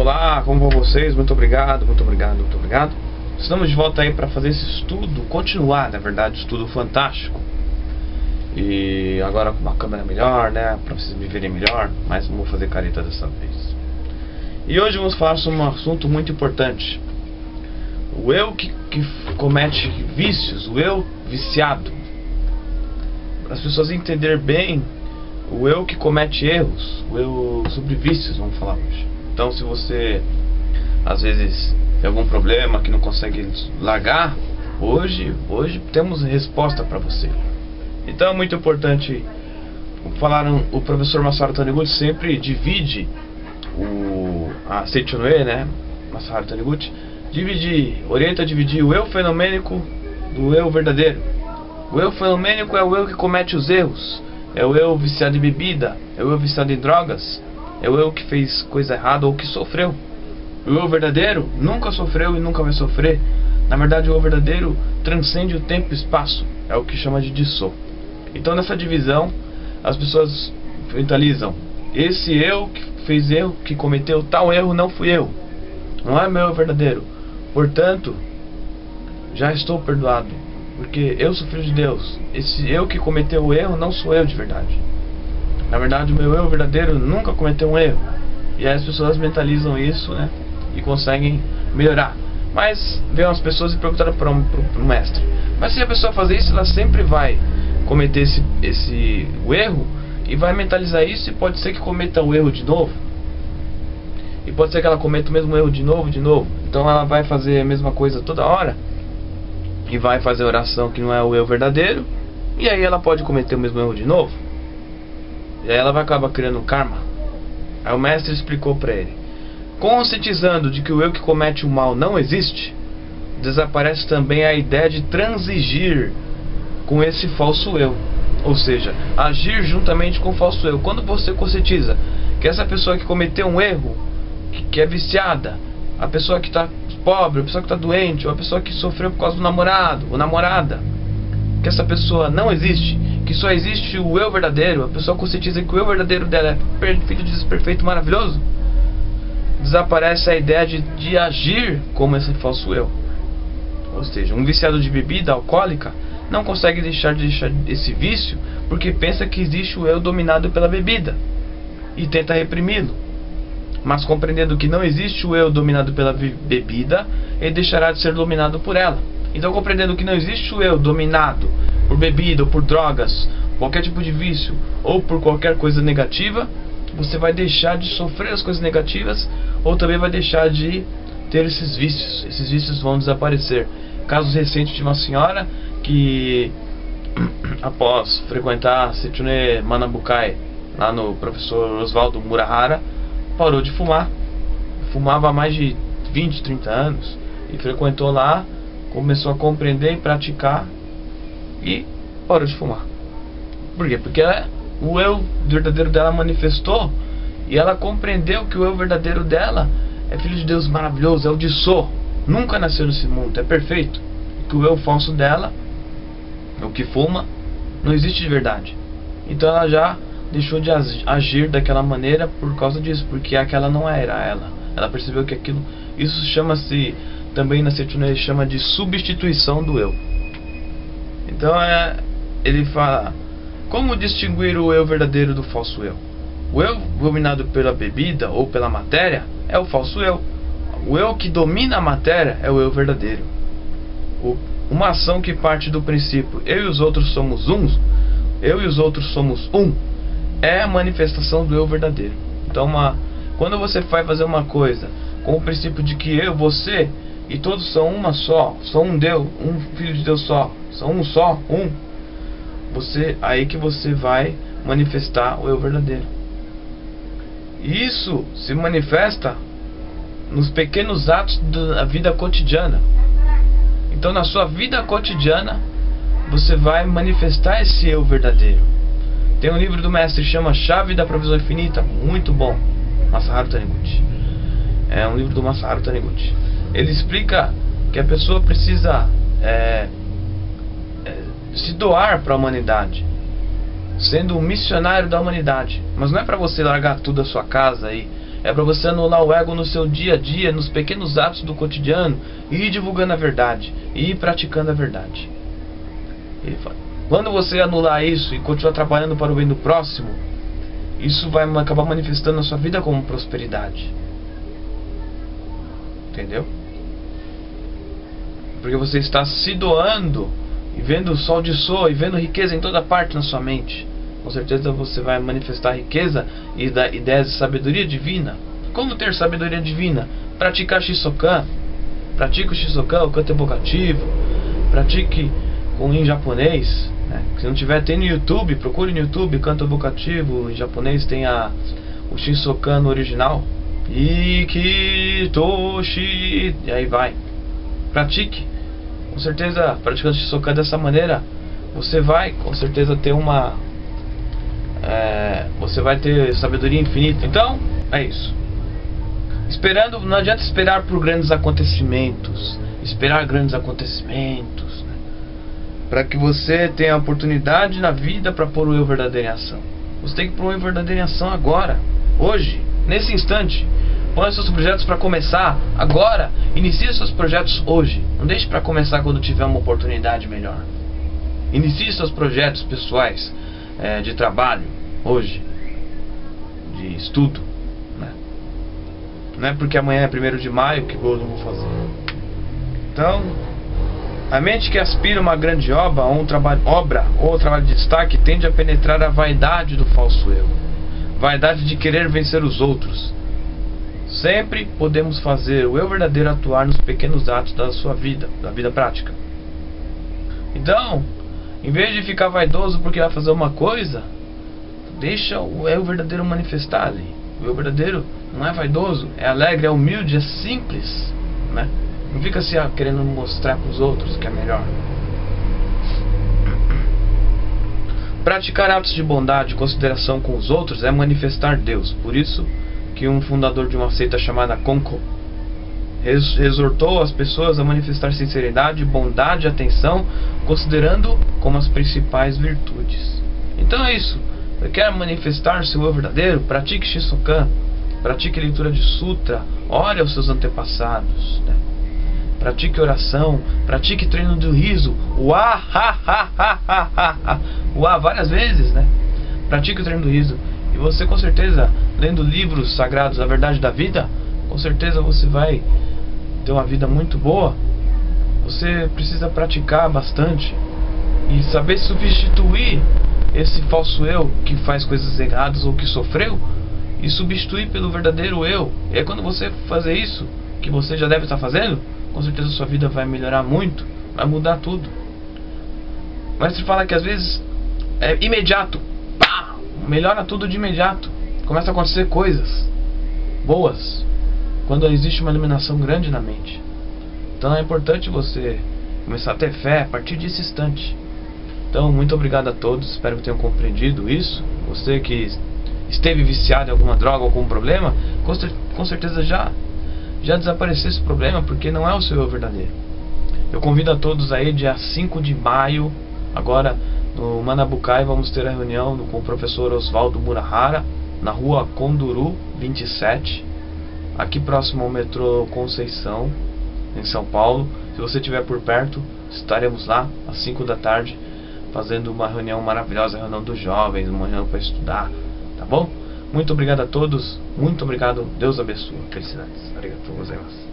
Olá, como vão vocês? Muito obrigado, muito obrigado, muito obrigado. Estamos de volta aí para fazer esse estudo, continuar, na verdade, estudo fantástico. E agora com uma câmera melhor, né, para vocês me verem melhor, mas não vou fazer careta dessa vez. E hoje vamos falar sobre um assunto muito importante. O eu que comete vícios, o eu viciado. Para as pessoas entenderem bem o eu que comete erros, o eu sobre vícios, vamos falar hoje. Então, se você às vezes tem algum problema que não consegue largar, hoje temos resposta para você. Então é muito importante. Falaram, o professor Masaru Taniguchi sempre divide a Seichonue, né? Masaru Taniguchi orienta a dividir o eu fenomênico do eu verdadeiro. O eu fenomênico é o eu que comete os erros, é o eu viciado em bebida, é o eu viciado em drogas, é o eu que fez coisa errada ou que sofreu. O eu verdadeiro nunca sofreu e nunca vai sofrer. Na verdade, o eu verdadeiro transcende o tempo e espaço, é o que chama de Disso. Então, nessa divisão, as pessoas mentalizam: esse eu que fez erro, que cometeu tal erro, não fui eu, não é meu eu verdadeiro, portanto já estou perdoado, porque eu sou filho de Deus. Esse eu que cometeu o erro não sou eu de verdade. Na verdade, o meu eu verdadeiro nunca cometeu um erro. E aí as pessoas mentalizam isso, né, e conseguem melhorar. Mas veio umas pessoas e perguntaram para o mestre: mas se a pessoa fazer isso, ela sempre vai cometer o erro e vai mentalizar isso, e pode ser que cometa o erro de novo, e pode ser que ela cometa o mesmo erro de novo. Então ela vai fazer a mesma coisa toda hora e vai fazer oração que não é o eu verdadeiro, e aí ela pode cometer o mesmo erro de novo, e aí ela vai acabar criando karma. Aí o mestre explicou para ele: conscientizando de que o eu que comete o mal não existe, desaparece também a ideia de transigir com esse falso eu, ou seja, agir juntamente com o falso eu. Quando você conscientiza que essa pessoa que cometeu um erro, que é viciada, a pessoa que está pobre, a pessoa que está doente, ou a pessoa que sofreu por causa do namorado ou namorada, que essa pessoa não existe, que só existe o eu verdadeiro, a pessoa conscientiza que o eu verdadeiro dela é perfeito, desperfeito, maravilhoso, desaparece a ideia de agir como esse falso eu. Ou seja, um viciado de bebida alcoólica não consegue deixar esse vício porque pensa que existe o eu dominado pela bebida e tenta reprimi-lo. Mas compreendendo que não existe o eu dominado pela bebida, ele deixará de ser dominado por ela. Então, compreendendo que não existe o eu dominado por bebida ou por drogas, qualquer tipo de vício, ou por qualquer coisa negativa, você vai deixar de sofrer as coisas negativas, ou também vai deixar de ter esses vícios. Esses vícios vão desaparecer. Casos recentes de uma senhora que, após frequentar Seichonue Manabukai, lá no professor Oswaldo Murahara, parou de fumar. Fumava há mais de 20, 30 anos, e frequentou lá, começou a compreender e praticar, e parou de fumar. Por quê? Porque o eu verdadeiro dela manifestou, e ela compreendeu que o eu verdadeiro dela é filho de Deus maravilhoso, é o Disso, nunca nasceu nesse mundo, é perfeito. Que o eu falso dela, o que fuma, não existe de verdade. Então ela já deixou de agir daquela maneira por causa disso, porque aquela não era ela. Ela percebeu que aquilo, isso chama-se, também na Seichonue chama de substituição do eu. Então ele fala: como distinguir o eu verdadeiro do falso eu? O eu dominado pela bebida ou pela matéria é o falso eu. O eu que domina a matéria é o eu verdadeiro. Uma ação que parte do princípio eu e os outros somos uns, eu e os outros somos um, é a manifestação do eu verdadeiro. Então, quando você vai fazer uma coisa com o princípio de que eu, você e todos são uma só, são um Deus, um filho de Deus só, são um só, aí que você vai manifestar o eu verdadeiro. E isso se manifesta nos pequenos atos da vida cotidiana. Então, na sua vida cotidiana, você vai manifestar esse eu verdadeiro. Tem um livro do mestre que chama Chave da Provisão Infinita, muito bom, Masaru Taniguchi. É um livro do Masaru Taniguchi. Ele explica que a pessoa precisa se doar para a humanidade, sendo um missionário da humanidade. Mas não é para você largar tudo a sua casa É para você anular o ego no seu dia a dia, nos pequenos atos do cotidiano, e ir divulgando a verdade, e ir praticando a verdade. Quando você anular isso e continuar trabalhando para o bem do próximo, isso vai acabar manifestando na sua vida como prosperidade. Entendeu? Porque você está se doando e vendo o sol de sol e vendo riqueza em toda parte na sua mente. Com certeza você vai manifestar riqueza e dar ideias de sabedoria divina. Como ter sabedoria divina? Praticar Shisokan. Pratique o Shisokan, o canto evocativo. Pratique em japonês, né? Se não tiver, tem no YouTube. Procure no YouTube canto evocativo. Em japonês tem o Shisokan no original. Ikitoshi. E aí vai. Pratique. Com certeza, praticando Shisokan dessa maneira, você vai com certeza ter você vai ter sabedoria infinita. Então, é isso. Esperando, não adianta esperar por grandes acontecimentos. Esperar grandes acontecimentos, né? Para que você tenha a oportunidade na vida para pôr o eu verdadeiro em ação. Você tem que pôr o eu verdadeiro em ação agora, hoje, nesse instante. Põe seus projetos para começar agora. Inicie seus projetos hoje. Não deixe para começar quando tiver uma oportunidade melhor. Inicie seus projetos pessoais, de trabalho hoje, de estudo, né? Não é porque amanhã é 1º de maio que eu não vou fazer. Então, a mente que aspira uma grande obra ou trabalho de destaque tende a penetrar a vaidade do falso eu, vaidade de querer vencer os outros. Sempre podemos fazer o eu verdadeiro atuar nos pequenos atos da sua vida, da vida prática. Então, em vez de ficar vaidoso porque vai fazer uma coisa, deixa o eu verdadeiro manifestar ali. O eu verdadeiro não é vaidoso, é alegre, é humilde, é simples, né? Não fica se querendo mostrar para os outros que é melhor. Praticar atos de bondade e consideração com os outros é manifestar Deus. Por isso que um fundador de uma seita chamada Konko exortou as pessoas a manifestar sinceridade, bondade e atenção, considerando como as principais virtudes. Então é isso. Você quer manifestar seu eu verdadeiro? Pratique Shisokan, pratique leitura de sutra, ore aos seus antepassados, né? Pratique oração, pratique treino do riso, uá, ha, ha, ha, ha, ha, ha, uá, várias vezes, né? Pratique o treino do riso. E você, com certeza, lendo livros sagrados, a verdade da vida, com certeza você vai ter uma vida muito boa. Você precisa praticar bastante e saber substituir esse falso eu que faz coisas erradas ou que sofreu, e substituir pelo verdadeiro eu. E aí, quando você fazer isso, que você já deve estar fazendo, com certeza sua vida vai melhorar muito, vai mudar tudo. Mas se fala que às vezes é imediato, pá, melhora tudo de imediato. Começa a acontecer coisas boas quando existe uma iluminação grande na mente. Então é importante você começar a ter fé a partir desse instante. Então, muito obrigado a todos, espero que tenham compreendido isso. Você que esteve viciado em alguma droga ou algum problema, com certeza já desapareceu esse problema, porque não é o seu eu verdadeiro. Eu convido a todos aí, dia 5 de maio, agora no Manabukai, vamos ter a reunião com o professor Oswaldo Murahara, na rua Conduru 27, aqui próximo ao metrô Conceição, em São Paulo. Se você estiver por perto, estaremos lá às 5 da tarde, fazendo uma reunião maravilhosa, reunião dos jovens, uma reunião para estudar, tá bom? Muito obrigado a todos, muito obrigado, Deus abençoe, felicidades, arigatou gozaimasu.